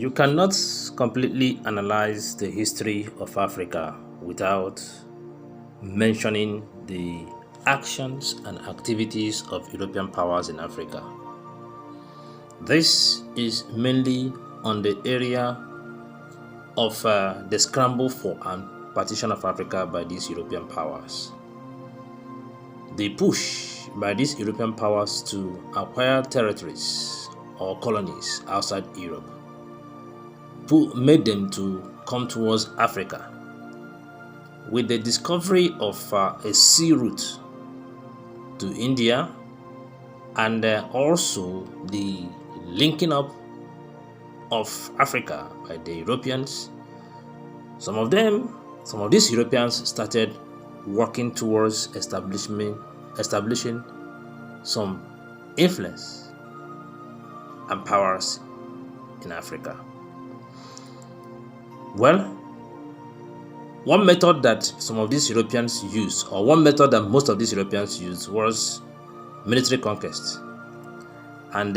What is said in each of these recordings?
You cannot completely analyze the history of Africa without mentioning the actions and activities of European powers in Africa. This is mainly on the area of the scramble for and partition of Africa by these European powers. The push by these European powers to acquire territories or colonies outside Europe made them to come towards Africa. With the discovery of a sea route to India and also the linking up of Africa by the Europeans, some of these Europeans started working towards establishing some influence and powers in Africa. Well, one method that some of these Europeans used, or one method that most of these Europeans used, was military conquest. And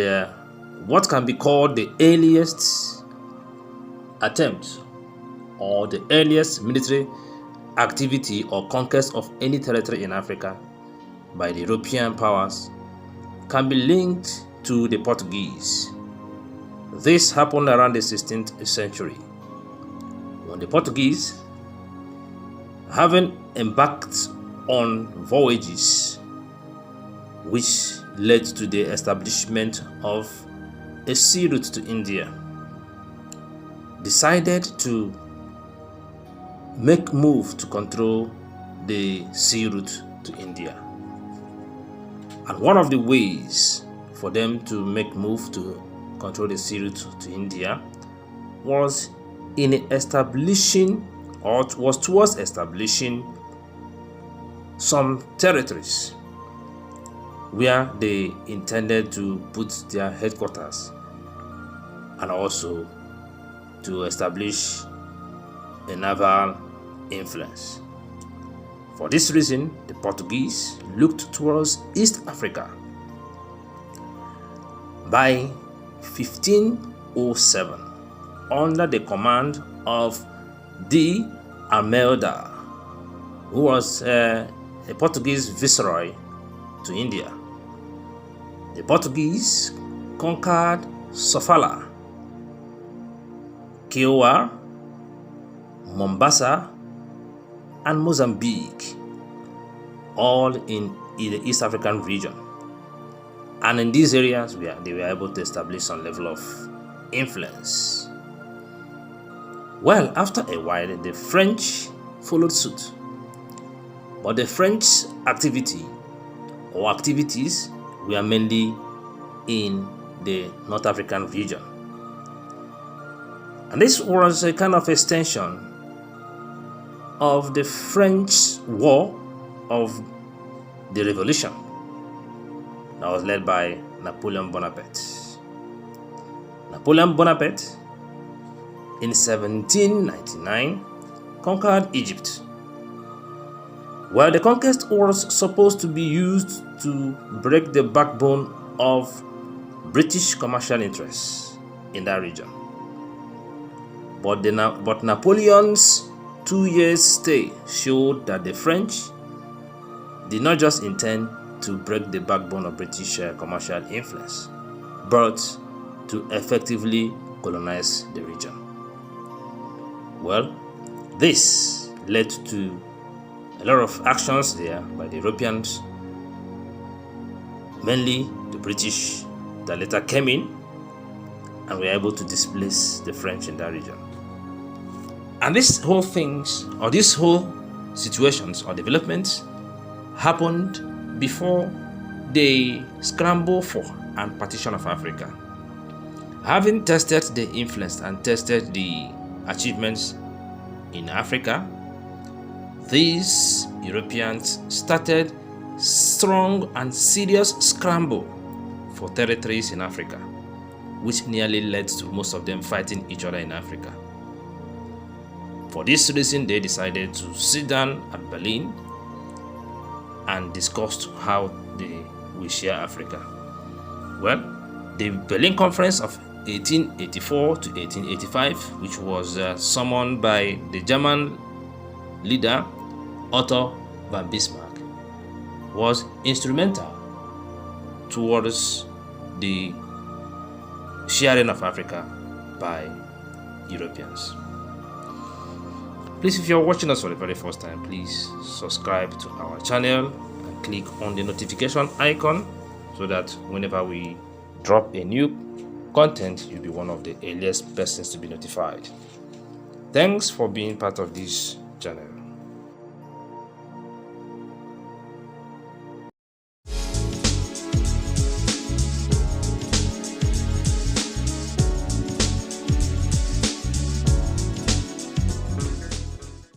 what can be called the earliest attempt or the earliest military activity or conquest of any territory in Africa by the European powers can be linked to the Portuguese. This happened around the 16th century when the Portuguese, having embarked on voyages which led to the establishment of a sea route to India, decided to make move to control the sea route to India. And one of the ways for them to make move to control the sea route to India was in establishing, or was towards establishing, some territories where they intended to put their headquarters and also to establish a naval influence. For this reason, the Portuguese looked towards East Africa. By 1507, under the command of D. Almeida, who was a Portuguese viceroy to India, the Portuguese conquered Sofala, Kiowa, Mombasa, and Mozambique, all in the East African region. And in these areas, they were able to establish some level of influence. Well, after a while, the French followed suit. But the French activities were mainly in the North African region. And this was a kind of extension of the French War of the Revolution that was led by Napoleon Bonaparte. Napoleon Bonaparte in 1799 conquered Egypt. Well, the conquest was supposed to be used to break the backbone of British commercial interests in that region. But Napoleon's 2 years stay showed that the French did not just intend to break the backbone of British commercial influence, but to effectively colonize the region. Well, this led to a lot of actions there by the Europeans, mainly the British, that later came in and were able to displace the French in that region. And these whole situations or developments happened before the scramble for and partition of Africa. Having tested the influence and tested the achievements in Africa, these Europeans started strong and serious scramble for territories in Africa, which nearly led to most of them fighting each other in Africa. For this reason, they decided to sit down at Berlin and discuss how they will share Africa. Well, the Berlin Conference of 1884 to 1885, which was summoned by the German leader Otto von Bismarck, was instrumental towards the sharing of Africa by Europeans. Please, if you're watching us for the very first time, please subscribe to our channel and click on the notification icon so that whenever we drop a new content, you'll be one of the earliest persons to be notified. Thanks for being part of this channel.